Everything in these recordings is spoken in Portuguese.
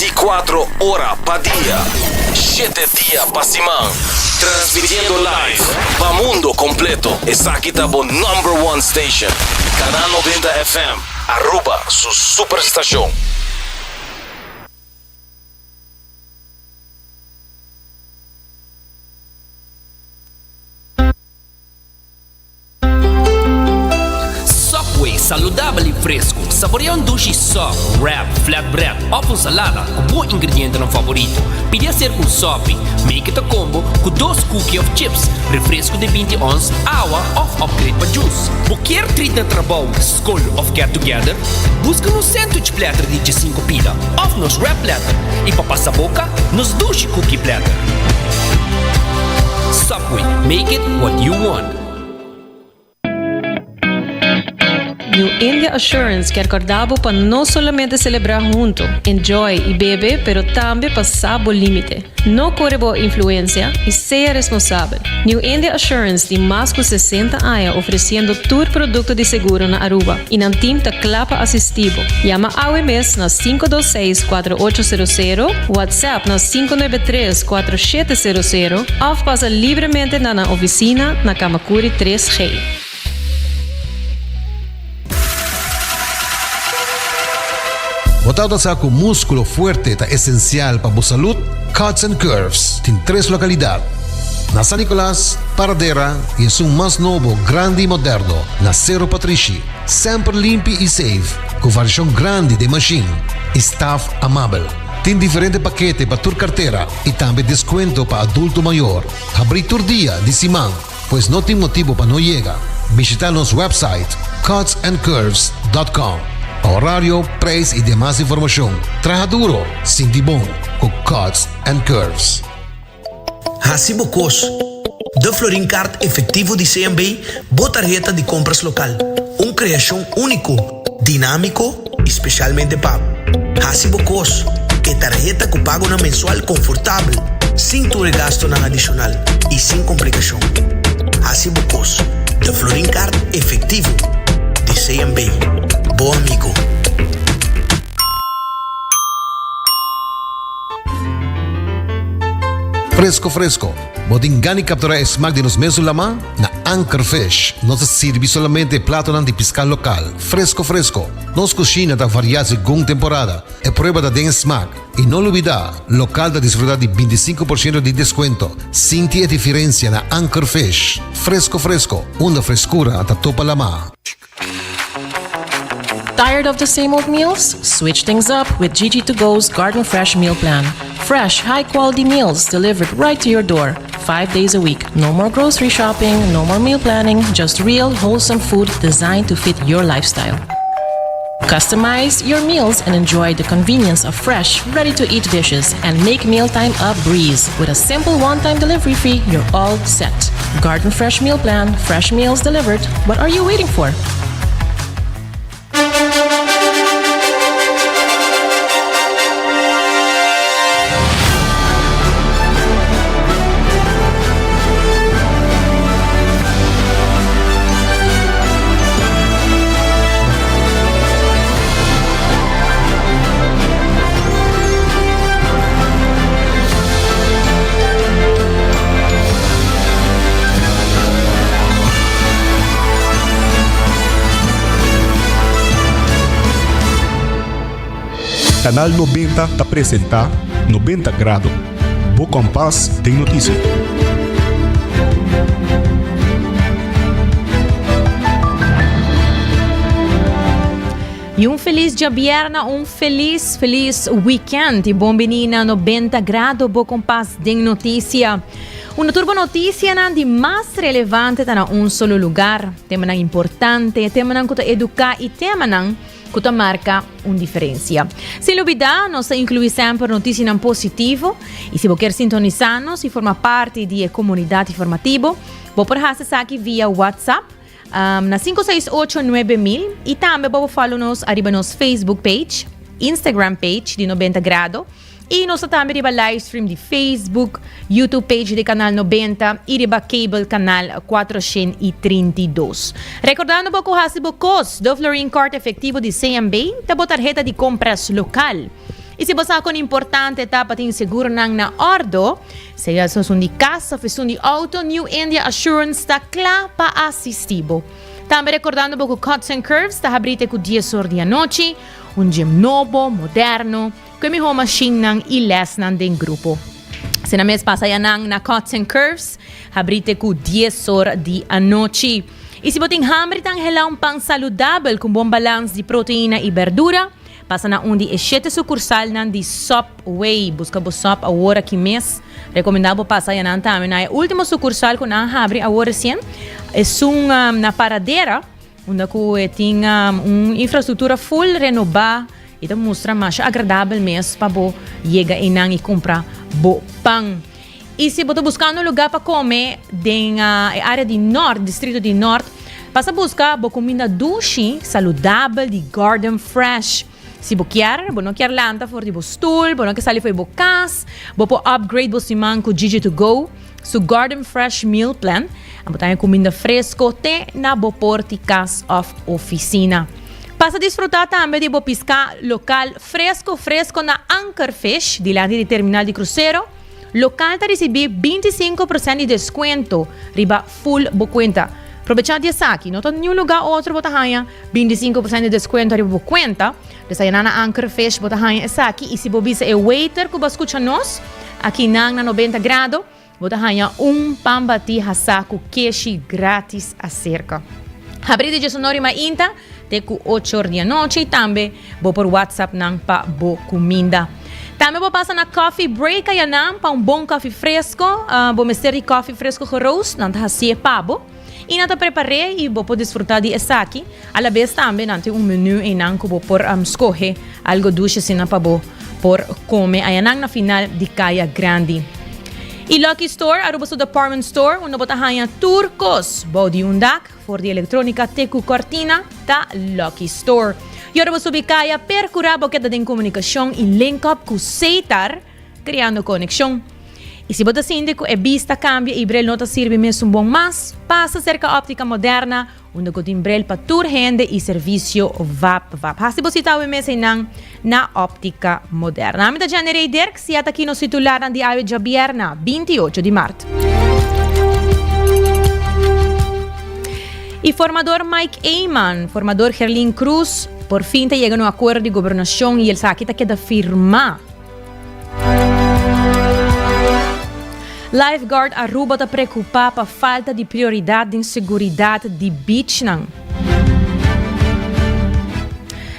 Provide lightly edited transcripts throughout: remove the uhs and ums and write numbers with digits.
24 horas pa' día, 7 días pa' semana. Transmitiendo live pa' mundo completo. Esa aquí está por #1 station. Canal 90 FM. Aruba, su superestación. Saludable e fresco. Saboreia sushi soft, wrap, flatbread ou salada com bom ingrediente no favorito. Pide a ser com sopi. Make it a combo com 2 cookies of chips, refresco de 20 ons, água ou upgrade para juice. Qualquer treat na trabalho, school ou get together, busca no sandwich platter de 5 pila ou nos wrap platter. E para passar a boca, nos sushi cookie platter. Subway, make it what you want. New India Assurance quer acordar para não somente celebrar junto, enjoy e beber, pero também passar o limite. Não corre boa influência e seja responsável. New India Assurance tem mais de 60 anos oferecendo todo produto de seguro na Aruba e não tem clapa assistivo. Llama AWMS na 526-4800, WhatsApp na 593-4700 ou passa livremente na oficina na Kamakuri 3G. Botado sa com músculo fuerte ta esencial para a saúde, Cuts and Curves tem 3 localidades. Na San Nicolás, Paradera e é mais novo, grande e moderno, na Cerro Patrici. Sempre limpo e safe, com variação grande de machine. Staff amável. Tem diferente paquete para tua carteira e também desconto para adulto maior. Abrir todo dia de semana, pois não tem motivo para não chegar. Visitar nosso website cutsandcurves.com. Horário, preço e demais informação. Traja duro, sinti bom, com Cuts and Curves. Hasibo Cos. De Florin Card efetivo de CMB, boa tarjeta de compras local. Criação único, dinâmico, especialmente pago. Hasibo Cos. Que tarjeta que pago na mensual confortável, sem tu gasto na adicional e sem complicação. Hasibo Cos. De Florin Card efetivo de CMB. Bom amigo. Fresco. Bodingani capturar smack de nos mesos lama na Anchor Fish. Nos sirve solamente plato de pesca local. Fresco. Nos cocina da variar según temporada. É prueba da den smack. E não olvidar, local da desfrutar de 25% de desconto. Sinti a diferença na Anchor Fish. Fresco. Uma frescura até topa lama. Tired of the same old meals? Switch things up with GG2Go's Garden Fresh Meal Plan. Fresh, high-quality meals delivered right to your door, 5 days a week. No more grocery shopping, no more meal planning, just real, wholesome food designed to fit your lifestyle. Customize your meals and enjoy the convenience of fresh, ready-to-eat dishes and make mealtime a breeze. With a simple one-time delivery fee, you're all set. Garden Fresh Meal Plan, fresh meals delivered. What are you waiting for? Canal 90 te apresenta 90 Grado. Bo Compass tem notícia. E feliz dia vierna, feliz weekend. E bom menina 90 Grado, Bo Compass tem notícia. Una turbo notícia de mais relevante na solo lugar. Tema importante, tema que educar e tema que marca uma diferença. Sem dúvida, nós incluímos sempre notícias positivas e se você quer sintonizar-nos e formar parte da comunidade informativa, você pode fazer aqui via WhatsApp na 5689000 e também pode falar-nos arriba nos Facebook page, Instagram page de 90 Grado e nós também riba live stream de Facebook, YouTube page de Canal 90 e riba cable Canal 432. Recordando que o Hasibo Cos do Florin Card efetivo de CMB, da tarjeta de compras local. E se você é importante, tá, para ter seguro na ordo, se você é de casa, se é de auto, New India Assurance está claro para assistir. Também recordando que o Cuts and Curves está aberto com 10 horas da noite, gym novo, moderno, com a machine e les em grupo. Se na mês passa na Cuts and Curves, aberto com 10 horas da noite. E se você tem hambre, tem um pão saudável com bom balanço de proteína e verdura, passa na onde é 7 sucursal de Subway. Busca o Sop a hora que mês. Recomendado passar na também. Na última sucursal que não abre a hora 100 é na Paradeira, onde tem uma infraestrutura full renovada e te mostra mais agradável mês para você chegar e comprar bo pão. E se você buscar um lugar para comer na área de norte, distrito de norte, passa buscar boa comida doce, saudável de Garden Fresh. Se você não quer lanta for de stool, não quer sair foi casa, você upgrade você com Gigi2Go, su Garden Fresh Meal Plan, botar comida fresco te na bo porticas of oficina. Passa a desfrutar também de pescar local fresco na Anchor Fish, diante do terminal de cruzeiro. Local está recebendo 25% de desconto, riba full bo conta. Aprovechar essa aqui, não tem nenhum lugar outro bota hanha 25% de desconto riba bo conta. Dessa na Anchor Fish bota hanha essa aqui e se você é waiter que você escuta nós aqui na 90 graus, bota hanha pambati hasaku queijo grátis acerca. Abrir de sonori ma inta te ku 8 horas da noite e também bo por WhatsApp nang pa bo comida. Também vou passar na coffee break aí não para bom café fresco, vou misturar de café fresco com roast, não tá assim pabo. E não tá preparei e vou poder desfrutar de essa aqui. A la vez também não tem menu e não que vou por escolher algo doce assim na pabo por comer aí na final de Caia Grande. E Lucky Store, aruba sa department store, onde bota hanha turcos, body undak, for de eletrônica teku cortina, ta Lucky Store. E aruba subikaya percura boqueta de comunicação e link up com Seitar, criando conexão. E se bota síndico é vista cambia e brel nota sirve mesmo bom mas, passa cerca óptica moderna, onde có tem brel para tur rende e serviço VAP. Hasi bosita o mesa na óptica moderna. Amita January Dirk, si ata aqui no titular di Ave Jabierna, 28 de março. E formador Mike Eyman, formador Herlin Cruz, por fim te chega no acordo de governação e ele sabe que queda firmar. Lifeguard Aruba está preocupado com a falta de prioridade em segurança de beach.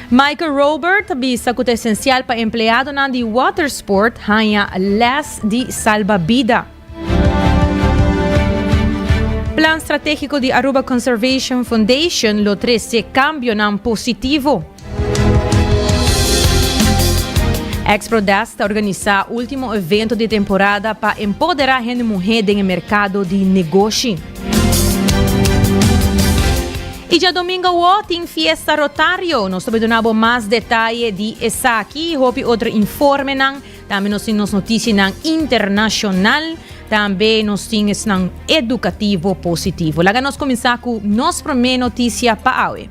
Michael Robert avisa que é essencial para empregado de water sport ganha less de salva-vida. Plan estratégico de Aruba Conservation Foundation lo 13 cambio positivo. Exprodas está organizando o último evento de temporada para empoderar a mulher no mercado de negócio. E já domingo tem fiesta Rotário. Nós também damos mais detalhes de essa aqui. Houve outro informe. Também nós temos notícias internacional. Também nós temos educativo positivo. Lá nós começamos com nossa primeira notícia para hoje.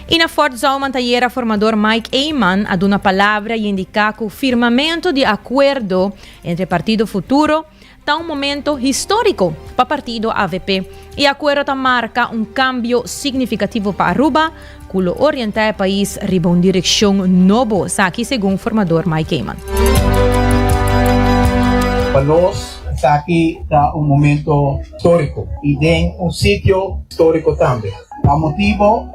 E na Fort Zauman Tayera, formador Mike Eyman a uma palavra e indicar que o firmamento de acordo entre Partido Futuro está momento histórico para o Partido AVP. E o acordo marca cambio significativo para Aruba, que orienta o país riba uma direção nova, aqui segundo o formador Mike Eyman. Para nós, aqui está momento histórico e tem sítio histórico também. A motivo,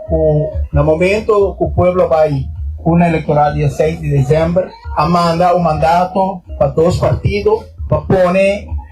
no momento que o povo vai uma eleitoral dia 6 de dezembro, manda mandato para dois partidos para pôr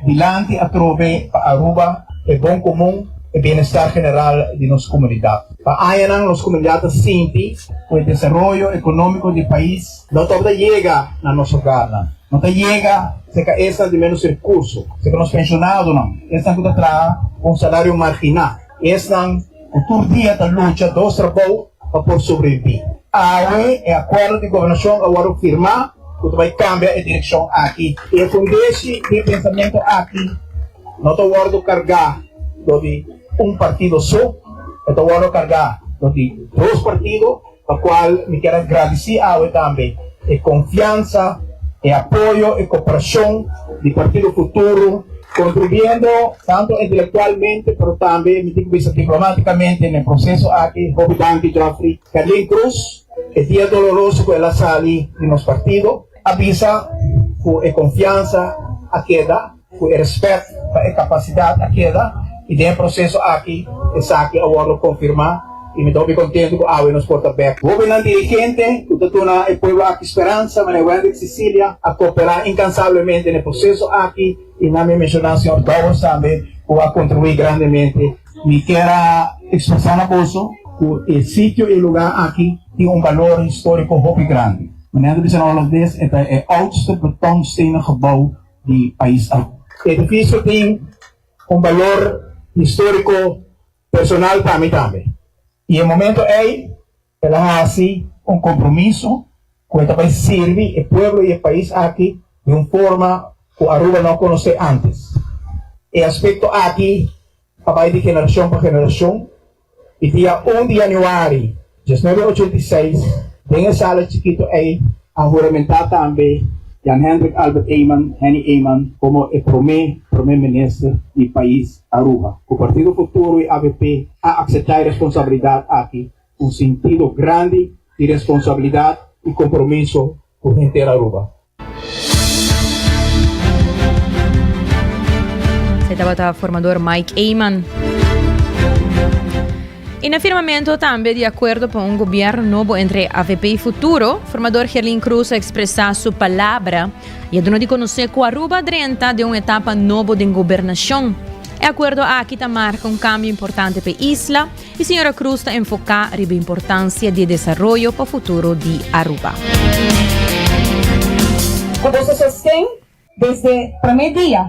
diante a trove para Aruba o bom comum e bem-estar geral de nossa comunidade. Para ayanan nossa comunidade sente o desenvolvimento econômico do país não toda chega na nossa casa. Não chega se que essa de menos recursos, se que nos pensionados não, essa que traz salário marginal, essa o dia da luta dos trabalhos para sobreviver. Aí é acordo de governação agora firmar, que vai cambiar a direção aqui. E com esse pensamento aqui, não estou agora carregar de partido só, estou agora carregar de dois partidos a qual me quero agradecer também a confiança, e apoio e cooperação do Partido Futuro, contribuindo tanto intelectualmente, mas também me digo diplomaticamente no processo aqui, Robidanti Joffrey, Carlin Cruz, é dia doloroso que ela sali de nosso partido, avisa com a confiança a queda, com o respeito, a capacidade a queda, e dentro do processo aqui, essa aqui eu vou confirmar, e me estou bem contente com a nos porta back. O governo dirigente, o Tatuna e Pueblo aqui Esperança, Manuel Cecília, a cooperar incansavelmente no processo aqui, e na minha mencionar o senhor Dawes também, ou a contribuir grandemente. Me quero expressar na bolsa, que o sítio e lugar aqui tem valor histórico muito grande. Meneer de Holandês é o oudste betonstenen gebouw do país. O edifício tem valor histórico personal para mim também. E no momento ela assim compromisso que também serve o povo e o país aqui de uma forma que a Aruba não conhecia antes. E aspecto aqui vai de geração para geração. E dia 1 de janeiro de 1986, tem sala chiquito a juramentar também Jan Hendrik Albert Eyman, Henny Eyman, como o primeiro-ministro do país Aruba. O Partido Futuro e AVP a aceitar a responsabilidade aqui, um sentido grande de responsabilidade e compromisso com a gente da Aruba. Você estava formador Mike Eyman. En afirmamento também de acordo com governo novo entre AVP e Futuro, formador Gerlin Cruz expressa sua palavra e dando de conhecer que Aruba drenta de uma etapa nova de governação. De acordo aqui marca um cambio importante para a isla e a senhora Cruz está enfocada na importância de desenvolvimento para o futuro de Aruba. Como se sostém, desde o primeiro dia,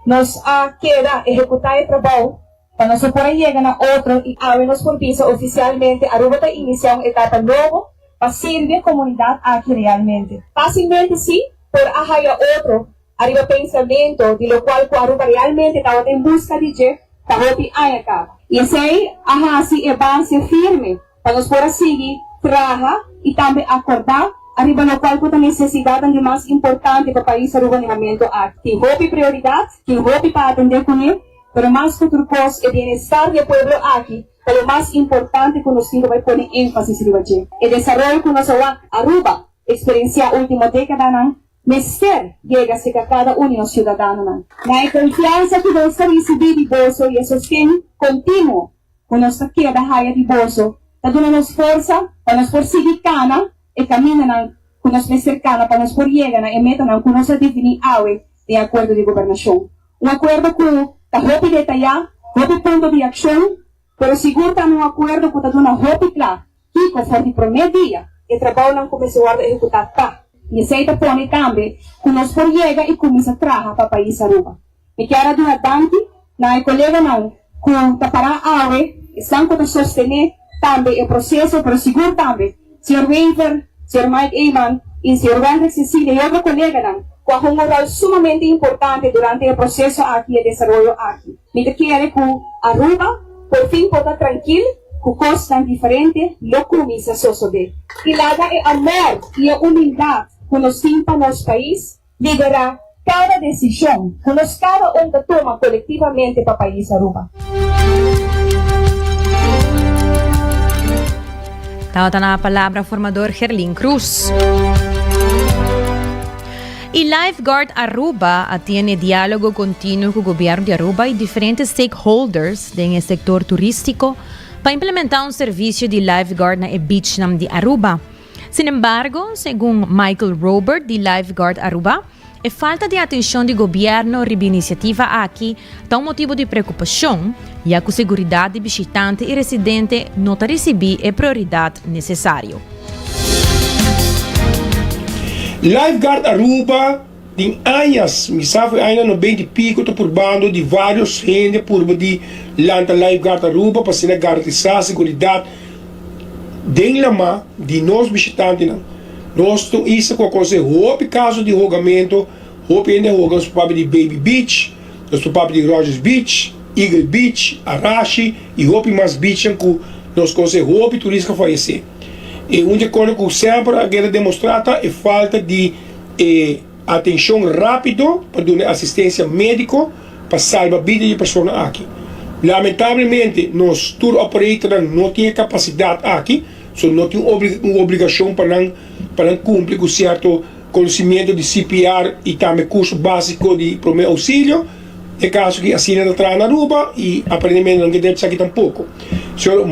nos queda executar o trabalho para nós poder chegar a outro e abrirmos por piso oficialmente. Aruba está iniciando uma etapa nova para servir a comunidade aqui realmente. Fácilmente sim, por arraiar outro, arriba pensamento de lo qual Aruba realmente estava em busca de que estava aí acá. E esse aí, é base firme para nós poder seguir, trabalhar e também acordar arriba no qual a necessidade de mais importante para o país Aruba no momento aqui. Tem roupa prioridade, tem roupa para atender com ele, pero mais que outra coisa, o bem-estar do povo aqui é o mais importante que nós temos que pôr ênfase em hoje. O desenvolvimento que nós Aruba experiencia a última década, mestre chega-se a cada um dos cidadãos. Na confiança que nós recebemos de bolso e o sustento contínuo que nós queda da raia de bolso, está dando-nos força para nós seguir cana e caminhar com nós cercana para nós chegar e meta que nós definir de acordo de governação. Acordo que está muito detalhado, muito ponto de ação, mas seguro está num acordo que está dando muito claro, que conforme o primeiro dia, o trabalho não começou a executar, e aceita põe também, que nós por chegar e começa a trabalhar para o país Aruba. E quero dar tanto, na colega não, que está para a estão para sostener também o processo, mas seguro também, Sr. Winter, Sr. Mike Eyman e Sr. Hendrik Cecília e outro colega não, com um rol sumamente importante durante o processo aqui de desenvolvimento aqui. Me quero que Aruba, por fim, pode estar tranquilo, com coisas tão diferentes, lo começa a suceder. E lá é amor e a humildade que nós temos para nosso país, liderar cada decisão que nós cada um toma coletivamente para o país Aruba. Estava na palavra formador Gerlin Cruz. E Lifeguard Aruba tiene diálogo contínuo com o governo de Aruba e diferentes stakeholders do setor turístico para implementar um serviço de lifeguard na beach de Aruba. Sin embargo, segundo Michael Robert, de Lifeguard Aruba, a falta de atenção do governo sobre a iniciativa aqui é um motivo de preocupação, já que a segurança de visitante e residente não está recebendo a prioridade necessária. Lifeguard Aruba tem anos, me sabe ainda no bem de pico, estou por bando de vários gente por de lanta Lifeguard Aruba para se garantizar a segurança de lama de nós visitantes. Nós isso com a coisa roupa caso de rogamento, roupa ainda rogamos para de Baby Beach, nós para de Rogers Beach, Eagle Beach, Arashi e roupa mais beach que nós coisa roupa turística conhecer. E onde coisa que sempre quer demonstrar é falta de atenção rápido para dar assistência médica para salvar a vida de pessoas aqui. Lamentavelmente, nós tour operators não temos capacidade aqui, não tem uma obrigação para cumprir com certo conhecimento de CPR e também curso básico de primeiro auxílio. É caso que assim não entra na Aruba e aparentemente não deve ser aqui tampouco. Sr.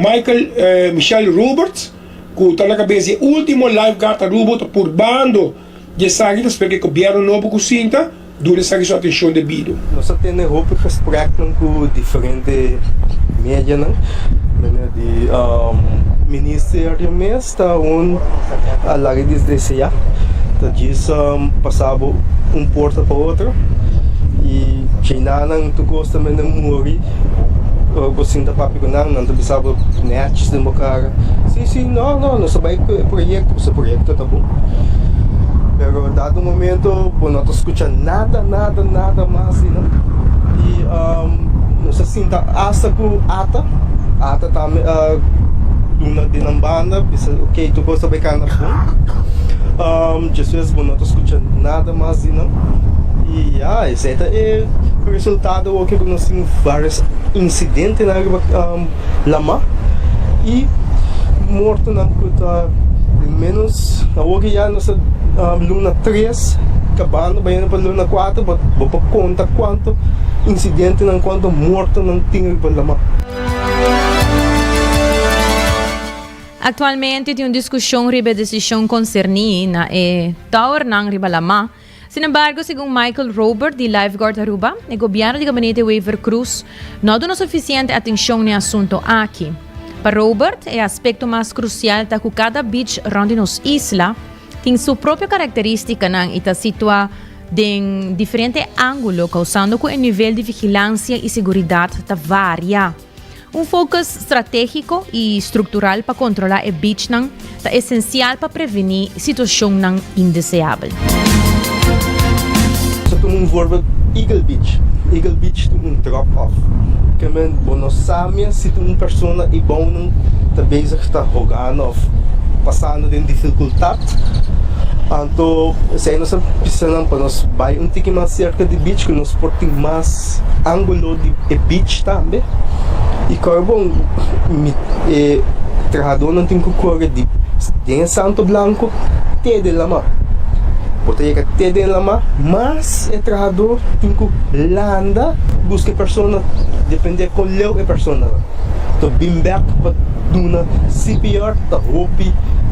Michelle Roberts, que está na cabeça do último lifeguard Aruba, por bando de saídas, porque o governo não cozinha, dura sua atenção devida. Nós temos roupa que se práticam com diferentes mídias, de ministério mesmo, está a larga distância, está diz passava porta para outro e China não tu gosta também de morrer, você ainda papi com não precisava nets de cara, sim, não só vai projeto, esse projeto tá bom. Pero dado momento, não estou escutando nada mais, né? E não se sinta hasta com ata também de uma banda, ok, tu gosta de cantar bom. Jesus, não estou escutando nada mais, né? E esse é o resultado que nós temos vários incidentes na lama e morto na pelo menos hoje já nós Luna 3 acabando bem para Luna 4 vou contar quanto incidente não quanto morto não tinha para lama. Atualmente tem uma discussão sobre a decisão concernida na Tower ng Ribalama. Sin embargo, segundo Michael Robert, de Lifeguard Aruba, o governo de Gabinete Waiver Cruz não dá suficiente atenção no assunto aqui. Para Robert, o aspecto mais crucial é que cada beach onde nos isla tem sua própria característica e está situado em diferente ângulo, causando que o nível de vigilância e segurança varia. Um foco estratégico e estrutural para controlar o beach é essencial para prevenir situações indesejáveis. Um verbo Eagle Beach tem drop-off. Que nós sabemos se uma pessoa é bom também está jogando, passando de dificuldade. Então, se nós precisamos para nós vai pouquinho mais cerca de beach, que nós portamos mais ângulo de beach também. E que bom, o trabalhador não tem que correr de Santo Blanco até de Lama. Porque até de Lama, mas o trabalhador tem que landa, busca pessoa, depende com a pessoa. Então, bem back para uma CPR, está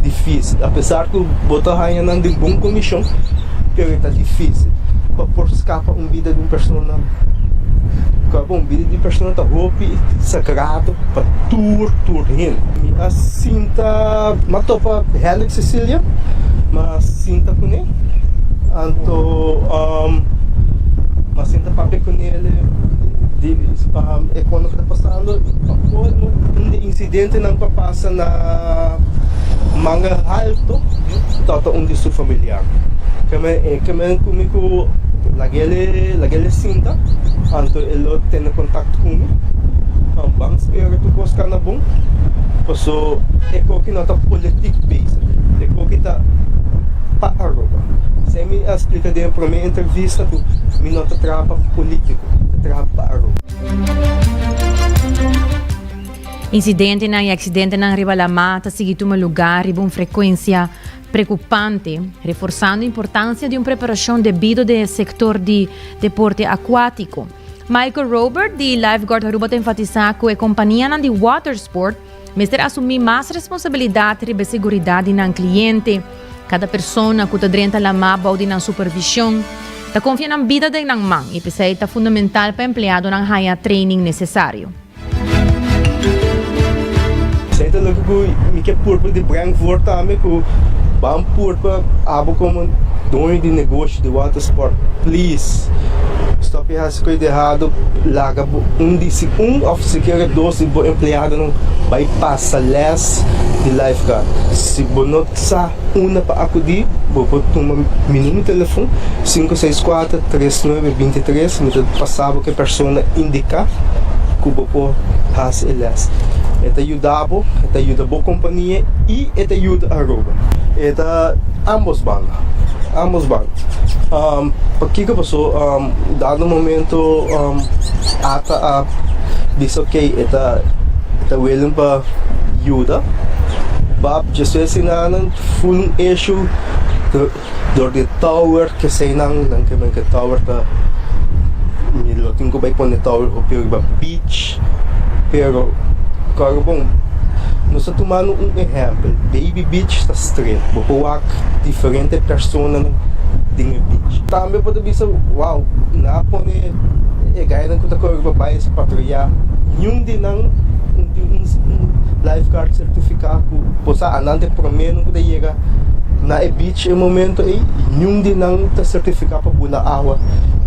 difícil. Apesar que o botar aí não de boa comissão, está difícil. Para por escapar vida de uma pessoa. Uma vida de pessoa está sagrado para tour rindo. Assim está, matou para Helix Cecília, mas assim está com ele. Então, mas assim está para com ele. É quando está passando, um incidente não passa na manga alto, está onde sou familiar. Kami comigo naquele cinta, então ele tem contato comigo. Bang espero tu buscar na bom, passou é que não está político base, é que está para se me explica de para minha entrevista tu me não traba político, traba para Incidente e acidente na Ribalama está seguindo um lugar e uma frequência preocupante, reforçando a importância de uma preparação devida do setor de deporte aquático. Michael Robert, de Lifeguard Aruba, tem enfatizado que a companhia de watersport deve assumir mais responsabilidade sobre a segurança do cliente. Cada pessoa que está dentro da mapa ou na supervisão está confiando na vida de man e é fundamental para o empregado não haya training necessário. Senta logo que me quer pôr de Frankfurt também que vamos pôr para abo como dono de negócio de watersport, please. Stop essa coisa errado, larga ou se quer dois de empregado não vai passar less de lifeguard. Se não sa uma para acudir, vou botar minuto no telefone 564-3923, me passava que a pessoa indicar que vou pôr less. Esta ayudabo, esta ayudabo compañía y esta ayuda Aruba. Esta ambos van. Porque que pasó, dado momento, ata dice ok, esta willing para ayuda. Bab, just as in full issue door the tower que say nang que tower ta nilo tingko ba ipon tower o pero ba beach pero carbon no sa tumano exemplo baby beach ta street bupuwak diferente persona ding beach tambe pode bisa wow na pone gaya ng kuta ko ba sa patrulha yung dinang lifeguard certificado po sa anante promeno ko dahiga na beach e momento yung din ang certificado pa bula awa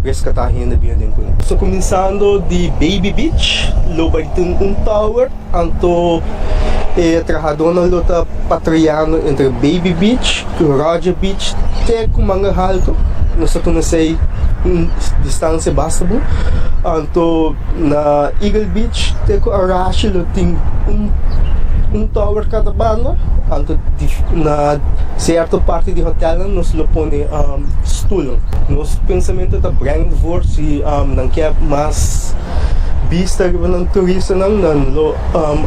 rescatahin na biyan ko. So começando de baby beach loba itong tower anto trabajador na lota patrulhando entre baby beach Roger beach te com mga halto no sa tunasay distância basta bo anto na Eagle Beach te ko arashi lo ting tower kada banda anto na certa parte de hotel nos lo pone stool nos pensamento da brand for si não quer mais vista ng turista nang lo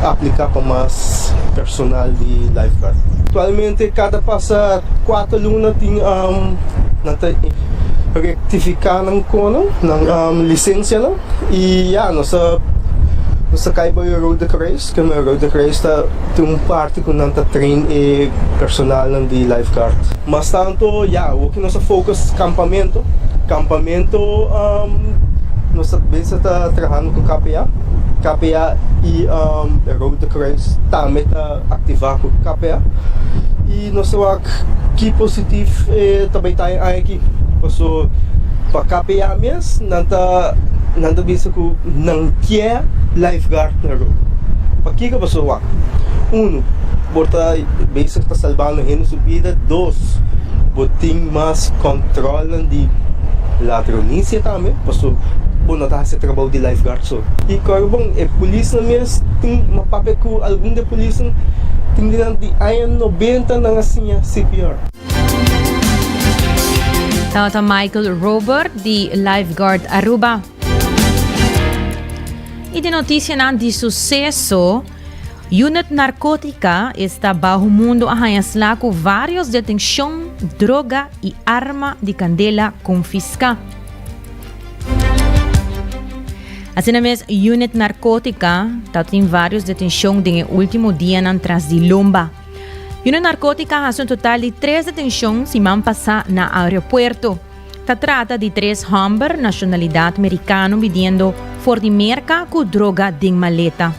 aplicar para mais personal de lifeguard. Atualmente cada passa 4 luna tem rectificar ng kono ng lisensya no e nossa Kaiba Road the Craze, kami Road the Craze ta tum parte ko nang train personal ng di lifeguard. Mas tanto o que nossa focus campamento nossa base ta trabajando com KPA e Road the Craze também ta ativar com KPA e nossa work que positivo também tá aqui. So pa KPA mes nanta bisa ko nang kia lifeguard na ro. Pagkika ba so wa? Uno, borta basic ta salvando hen subida. Dos, boting mas control di ladronícia também. Paso bona ta sa trabalho de lifeguard so. E carbon police na mes ting mapape ko algum de police ting dinan di ayan 90 na nga sinya CPR. Tawata Michael Robert di Lifeguard Aruba. E de notícia de sucesso, unit narcótica está bajo mundo arranhas lá com vários detenção, droga e arma de candela confisca. Assim mesmo, unit narcótica tem vários detenção no último dia atrás de Lomba. Unit narcótica ha um total de 3 detenções se man passar na aeroporto. Se trata de 3 homens nacionalidade americana pedindo for de merca com droga de maleta.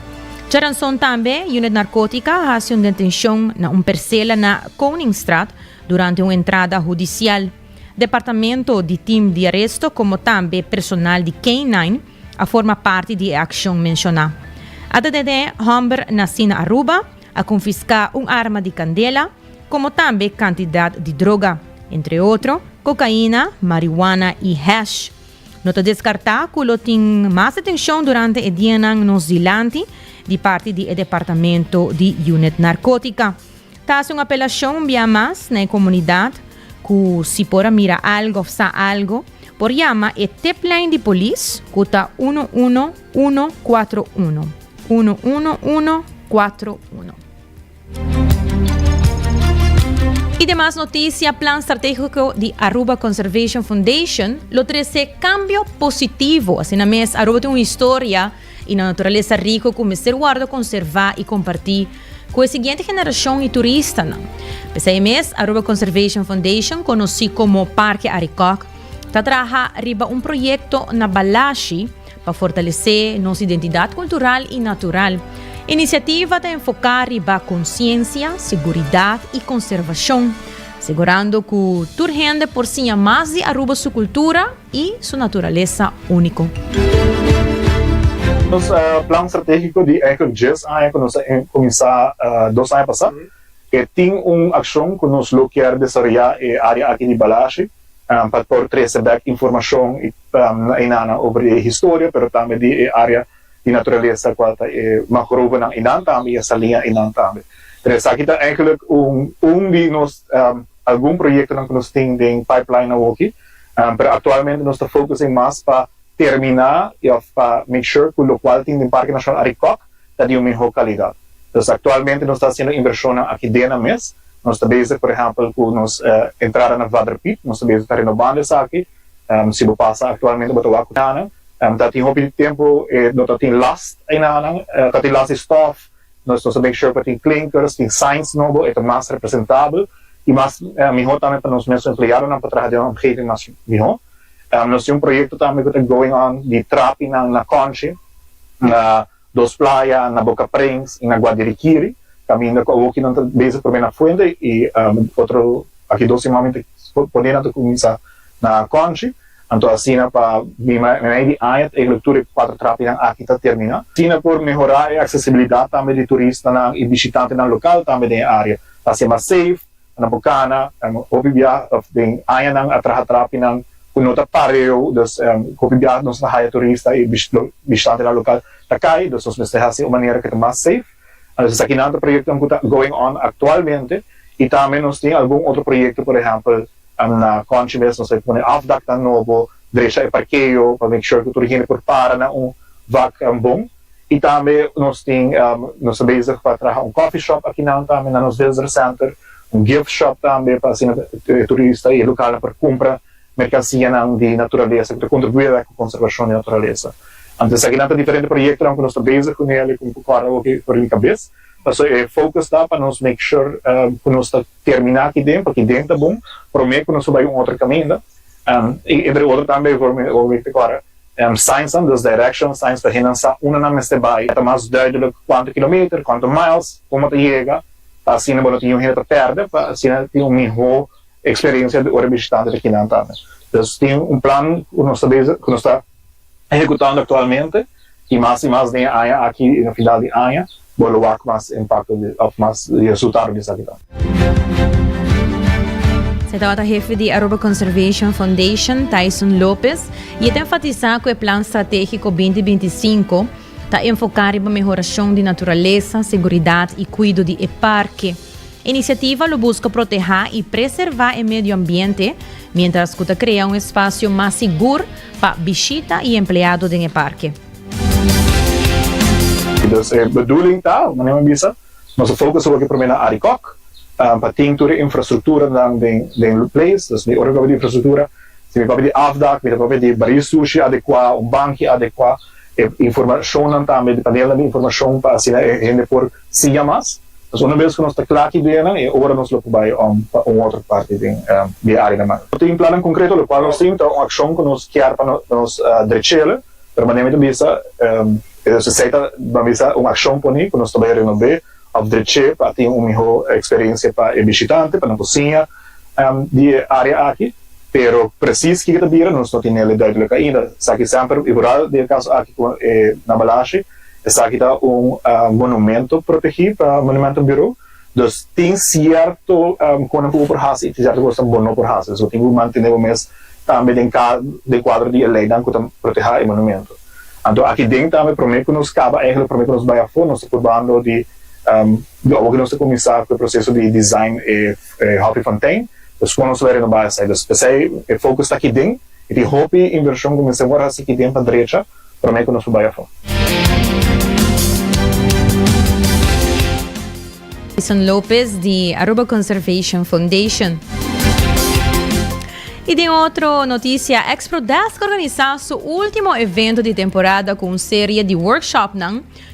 Charanson também, unit narcótica ha uma detenção na parcela na Koningsstraat durante uma entrada judicial. Departamento de time de arresto como também personal de K9 a forma parte de ação mencionada. A DDD, homem nascido na Aruba, a confiscar arma de candela, como também quantidade de droga, entre outros, cocaína, marihuana e hash. Nota descartar que o tem mais atenção durante o dia no Zilante, de parte do Departamento de Unit Narcótica. Tás uma apelação via mais na comunidade, que se pora mira algo ou sa algo, por chama e tipline de polícia, que está 11141. 11141. E demais notícia, Plan Estratégico de Aruba Conservation Foundation lo trece cambio positivo. Assim na mesa, Aruba tem uma história e na natureza rica como ser guarda, conservar e compartilhar com a seguinte geração e turista. Pese mês, Aruba Conservation Foundation, conhecido como Parque Arikok, está trabalhando um projeto na Balashi para fortalecer nossa identidade cultural e natural. Iniciativa de enfocar a consciência, segurança e conservação, assegurando que toda gente por si mais de Aruba sua cultura e sua natureza única. Nos plano estratégico de EcoGES, que nós começamos 2 anos passados, que tem uma ação que nós queremos desenvolver a área aqui de Balashi, para trazer informação sobre a história, mas também de área die naturaleza kwata maggroeven ng inantami sa linha inantami. Pero sa kita eigenlijk die nos algum proyecto ng nos ting pipeline na woki, pero actualmente nos está focusing más pa terminar e pa make sure que lo cual ting Parque Nacional Aricoc está de uma mejor calidad. Entonces actualmente nos está haciendo inversión aqui dentro mes, nos está bezig, por ejemplo, con nos entrar na Waterpit, nos está bezig renovando essa aqui, se lo passa actualmente botar o acutana, dat tem hobby tempo, dat tem last ainda, dat tem last stof, nós make sure que tem clinkers, tem signs novo, é mais representável e mais melhor também para nós mesmos empregados para trabalhar na omgeving mais melhor. Nós temos projeto também que está going on de trapping na Conchi, na Dos Playa, na Boca Prince e na Guadiriquiri, caminho com o que não está bezig por na Fuente e outro aqui dois momentos podendo começar na Conchi. Então assim para meio ayat e leitura quatro trapping aqui está terminando. Assim por melhorar a acessibilidade também de turistas e visitantes no local também na área, para ser mais safe, na Bocana, obviamente tem ayat nang atrah-trapping nang kuno ta pareo dos obviamente nos na turista e visitante no local takay dos nos mestehasi uma maneira que é mais safe. Então aqui nada projeto que está going on actualmente e também nós tem algum outro projeto, por exemplo, na Conchi mesmo, nós põe afdak na novo, direita e parqueio, para make sure que tudo gente por para na vac bom. E também nós tem nós bezig para trabalhar coffee shop aqui na também na nos visitor center, gift shop também para assim turista e local para comprar mercancia de natureza que contribui à conservação da natureza. Então aqui nada diferente projeto que nós bezig com ele com o que por minha cabeça. Mas o foco está para nós make sure que nós terminar aqui dentro, porque dentro é bom, prometo que nós vai outro caminho. E entre outro também vou agora science das direction, science para renascer uma na mesma baia, é mais duidelijk quanto quilômetros, quanto miles, como te chega, para assim não ter gente perder, para assim ter uma melhor experiência de hora visitante aqui na Antana. Então tem plano que nós está executando atualmente e mais de área aqui no final de área. Boloar mais impacto of mais resultado dessa questão. Sa tawata jefe de Aruba Conservation Foundation, Tyson Lopez, e tem enfatizar que o plano estratégico 2025 está enfocado na melhoração de natureza, segurança e cuidado de parque. A iniciativa lo busca proteger e preservar o meio ambiente, mientras que cria um espaço mais seguro para visita e empleado do parque. Dus bedoeling daar, maar neem bisa, nosso fokus ook op na Aricoc, para ter toda a infraestrutura na place, dus de orga de infraestrutura, se me pode de afdak, me pode de baril sushi adequado, banco adequado, informação também de panela de informação para assim gente por se mais. Dus uma vez que nós está claro aqui dentro, e agora nós vamos para outra parte de área da mar. Tem plano concreto, o qual nós temos uma ação que nós quer para nós direito, permanentemente bisa necessita uma ação por aí, que nós também renovar, ao direito para ter uma melhor experiência para o visitante, para a cozinha de área aqui, pero preciso que também nós não temos ele duidelijk ainda, sabe sempre igual de caso aqui na Balache, está aqui monumento protegido para o monumento bureau, dus tem certo quando por raça e certo gosta bom por raça, so tem que manter o mês também de quadro de lei dan que proteger o monumento. Então aqui dentro também prometo que nos acaba, prometo que nos vai a fundo, nós cuidando de que nós começar com o processo de design e Hopi Fontaine, dus quando nós vai renovar essa, dus pensei o foco está aqui dentro, e de Hopi inversão começa agora aqui dentro para a direita, prometo que nos vai a fundo. Tyson Lopez de Aruba Conservation Foundation. E tem outra notícia, Exprodesk organizou seu último evento de temporada com uma série de workshops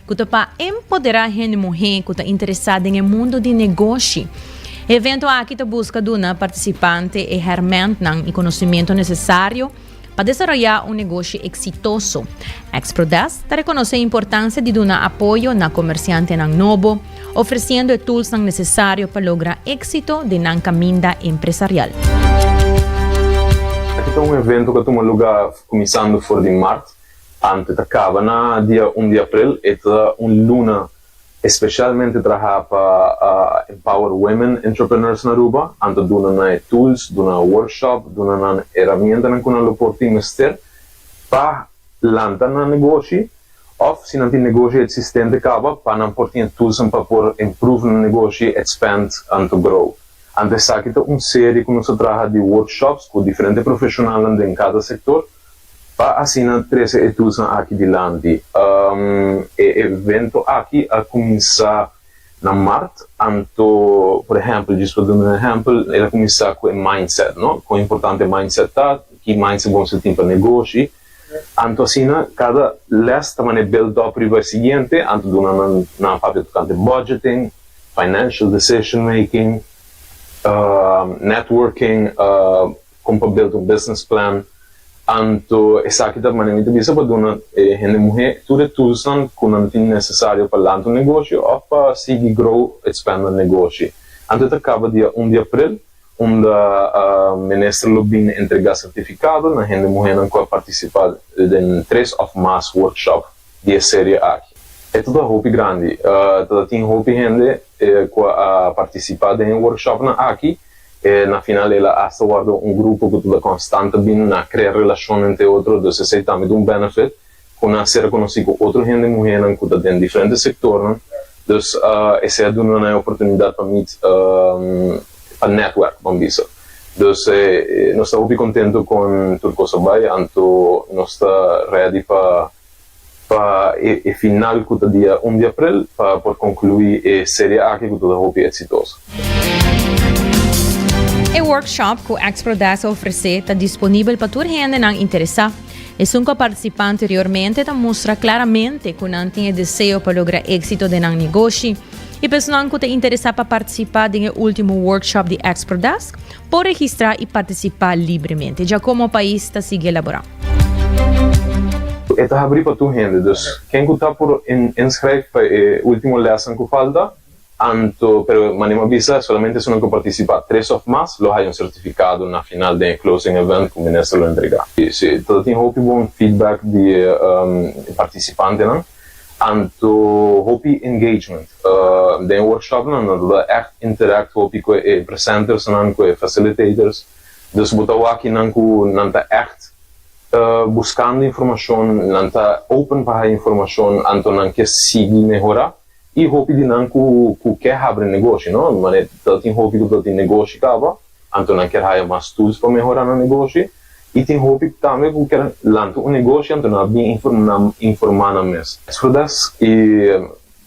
que está para empoderar a mulher que está interessada no mundo de negócio. O evento aqui busca dar participante e herramientas e conhecimento necessário para desenvolver um negócio exitoso. Exprodesk reconhece a importância de dar apoio na comerciante novo, oferecendo os tools necessários para lograr êxito de na caminho empresarial. Aqui está um evento que toma lugar começando fora de março, antes acaba na dia 1 de abril, é luna especialmente trabalha para empower women entrepreneurs na Aruba, antes dona tools, dona workshop, dona ferramenta que não pode investir para lançar no negócio Of se não tem negócio existente acaba, para não ter tools para por improve no negócio, expand and to grow. Antes aqui tem uma série que nós trabalha de workshops com diferentes profissionais em cada setor, para assim não trazer tools aqui de lande. Evento aqui a começar na março, anto, por exemplo, para dar um exemplo, ela começar com mindset, não? Com importante mindset tá, que mindset vamos ter para negócio. Anto assim, cada les também build up para o seguinte, anto na papel tocante budgeting, financial decision making, networking, como para build business plan, anto essa aqui também muito bisa para dona gente mulher tudo tools que não tem necessário para lançar um negócio ou para seguir grow, expand o negócio. Anto acaba dia 1 de abril, onde o ministro Lubin entrega certificado na gente mulher não pode participar em 3 ou mais workshop de série aqui. É tudo hope grande. Tem hope gente que participar em workshop na aqui. Na final ela hasta guarda grupo que tudo constante bem na criar relação entre outros, então se também um benefit com ser reconhecido com outra gente mulher que está em diferentes setores. Então essa é uma oportunidade para mim a network, vamos dizer. Então, nós estamos muito contentes com tudo que vai, então nós estamos ready para o final do dia 1 de abril para concluir a série A que tudo é exitoso. O workshop que o ExproDesk oferece está disponível para toda gente que interessa. E se nunca participou anteriormente, mostra claramente que não tem desejo para lograr êxito de um negócio. E pessoas que estão interessadas para participar do último workshop de ExproDesk, pode registrar e participar livremente, já como o país está se elaborando. Está abrindo para toda gente, então quem está por inscrever para a última lesson que falta, pero manima visa solamente se não participar 3 ou mais, lo hay certificado na final do closing event que o ministro lo entrega. Se todo tem hope bom feedback de participante, não? Anto hope engagement. De workshop não, echt interact hope com presenters não, com facilitators. Dus botou aqui não tá echt buscando informação, não tá open para a informação, anto não quer seguir melhorar. E hope de não que quer abrir negócio, não? Mas tem hope que tem negócio acaba, então não quer ter mais tools para melhorar no negócio. E tem hope também que quer lançar um negócio, então não bem informar na mesa. ExproDesk e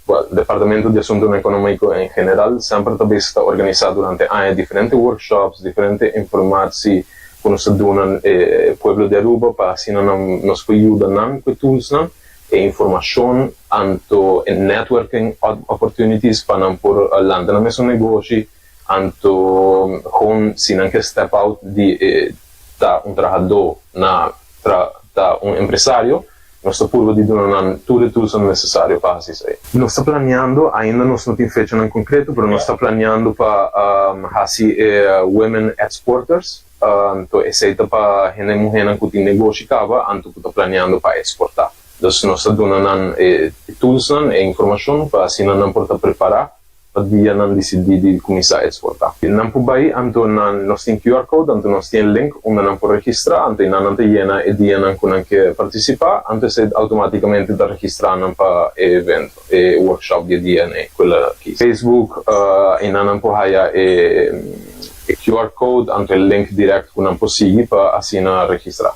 o Departamento de Assuntos Econômicos em geral sempre também está organizado durante anos diferentes workshops, diferentes informações que nos dão no povo de Aruba para assim nos ajudar com tools, não? Informação, anto networking opportunities para não por lançar na mesmo negócio, anto com se não quer step out de trabalhador na empresário, nós estamos de dar tudo necessário para isso. Nós estamos planeando, ainda não temos fecha em concreto, mas nós estamos planeando para fazer women exporters, então essa é para gente mulher que tem negócio acaba, então está planeando para exportar. Então, nós estamos dando tools e informação para assim não poder preparar para dia não decidir de começar a exportar. Não por aí, então nós temos QR Code, então nós temos link onde não pode registrar, então não tem llena e dia não quer participar, então você automaticamente está registrando para o evento, o workshop de dia aquela aqui. Facebook e não pode o QR Code, então o link direto que não pode seguir para assim registrar.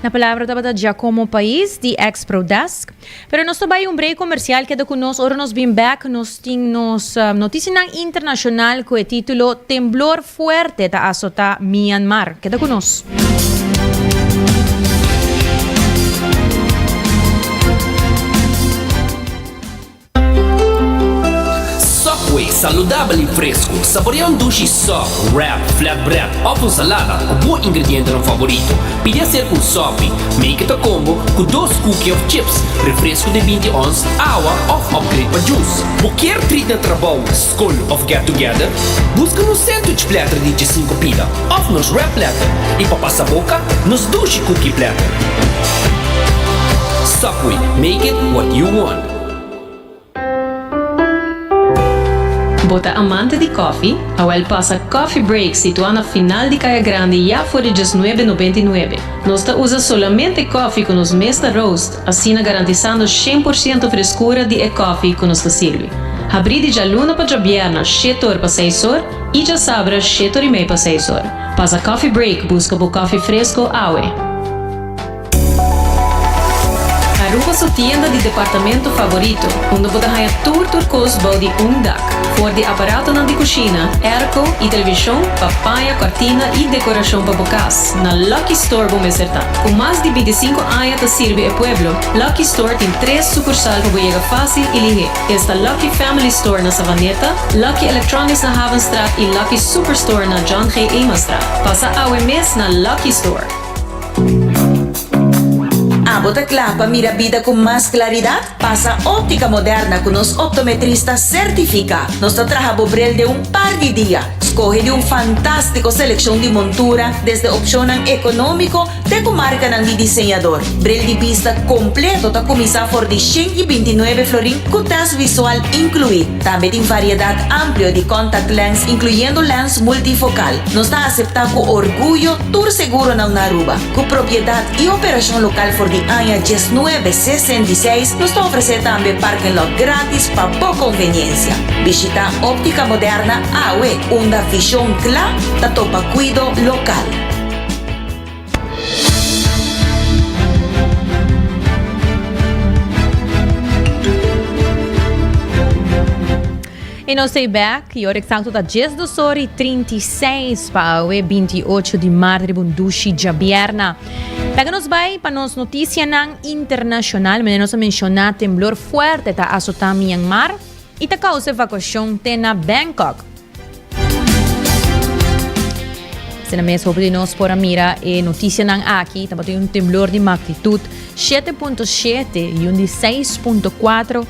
Na palavra da Giacomo País, de ExproDesk. Pero nós também break comercial que é com nós, ora nós bem back, nós temos notícia internacional com o título Temblor Fuerte da azota Myanmar. Queda com nós. Saludable e fresco, saboreia dushi soft, wrap, flatbread, ou salada, com bom ingrediente no favorito. Pide ser com sopi, make it a combo com 2 cookies of chips, refresco de 20 ons, água ou upgrade para juice. Qualquer treat na trabalho, school of get together, busca no sandwich platter de 5 pila, ou nos wrap platter, e para passar a boca, nos dushi cookie platter. Subway, make it what you want. Bota amante de coffee, Awel passa Coffee Break situado na final de Caia Grande já por $19,99. Nós usa solamente coffee com os Mesta Roast, assim garantizando 100% frescura de coffee que nos serve. Abri de luna para viernes, 7 horas para 6 horas, e já sabra 7 horas e meia para 6 horas. Passa Coffee Break, busca por coffee fresco, Awe. Aruba sua tienda de departamento favorito, onde você ganha turcos de dak, for de aparato de cozinha, airco e televisão, papaya, cortina e decoração para bocas. Na Lucky Store vamos acertar. Com mais de 25 anos de servir ao pueblo, Lucky Store tem 3 sucursais para chegar fácil e ligeiro. Esta Lucky Family Store na Savaneta, Lucky Electronics na Havenstraat e Lucky Superstore na John G. Emanstraat. Passa ao mês na Lucky Store. Bota clapa, mira vida con más claridad. Pasa óptica moderna con los optometristas certifica. Nos trabaja Bobrel de un par de días. Escoge de un fantástico selección de montura desde opción económico de comarca de diseñador. Brel de vista completo ta comisa por de 129 florín con tras visual incluido. También en variedad amplio de contact lens incluyendo lens multifocal. Nos da aceptar con orgullo tour seguro na Aruba. Con propiedad y operación local por de año 1966 nos ofrece también parking lot gratis para poca conveniencia. Visita óptica moderna AWE, una visión clara da topa cuido local. E nós estamos back, e hora exacta da 10:36 para o 28 de março de Bundushi Jabierna. Pega-nos bem para nos notícias internacional, mas nós mencionar temblor forte está azotando Myanmar e está causa evacuação na Bangkok. Se na mesma roupa de nós por a mira e notícia aqui, também tem temblor de magnitude 7.7 e de 6.4.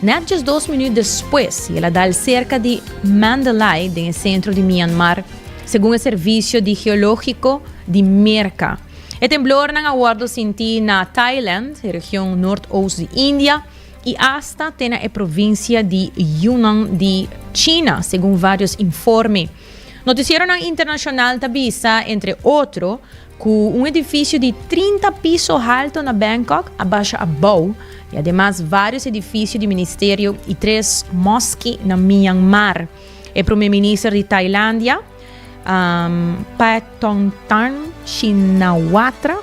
Net 2 minutos depois, ela dá cerca de Mandalay, no centro de Myanmar, segundo o Serviço de Geológico de Merca. O temblor não aguardo senti na Thailand, região norte-oeste de Índia, e hasta tem a província de Yunnan de China, segundo vários informes. Noticiero internacional avisa, entre outros, que um edifício de 30 pisos alto na Bangkok abaixa a bow, e además vários edifícios de ministério e 3 mosques na Myanmar. O primeiro-ministro de Tailândia, Paetongtarn Shinawatra,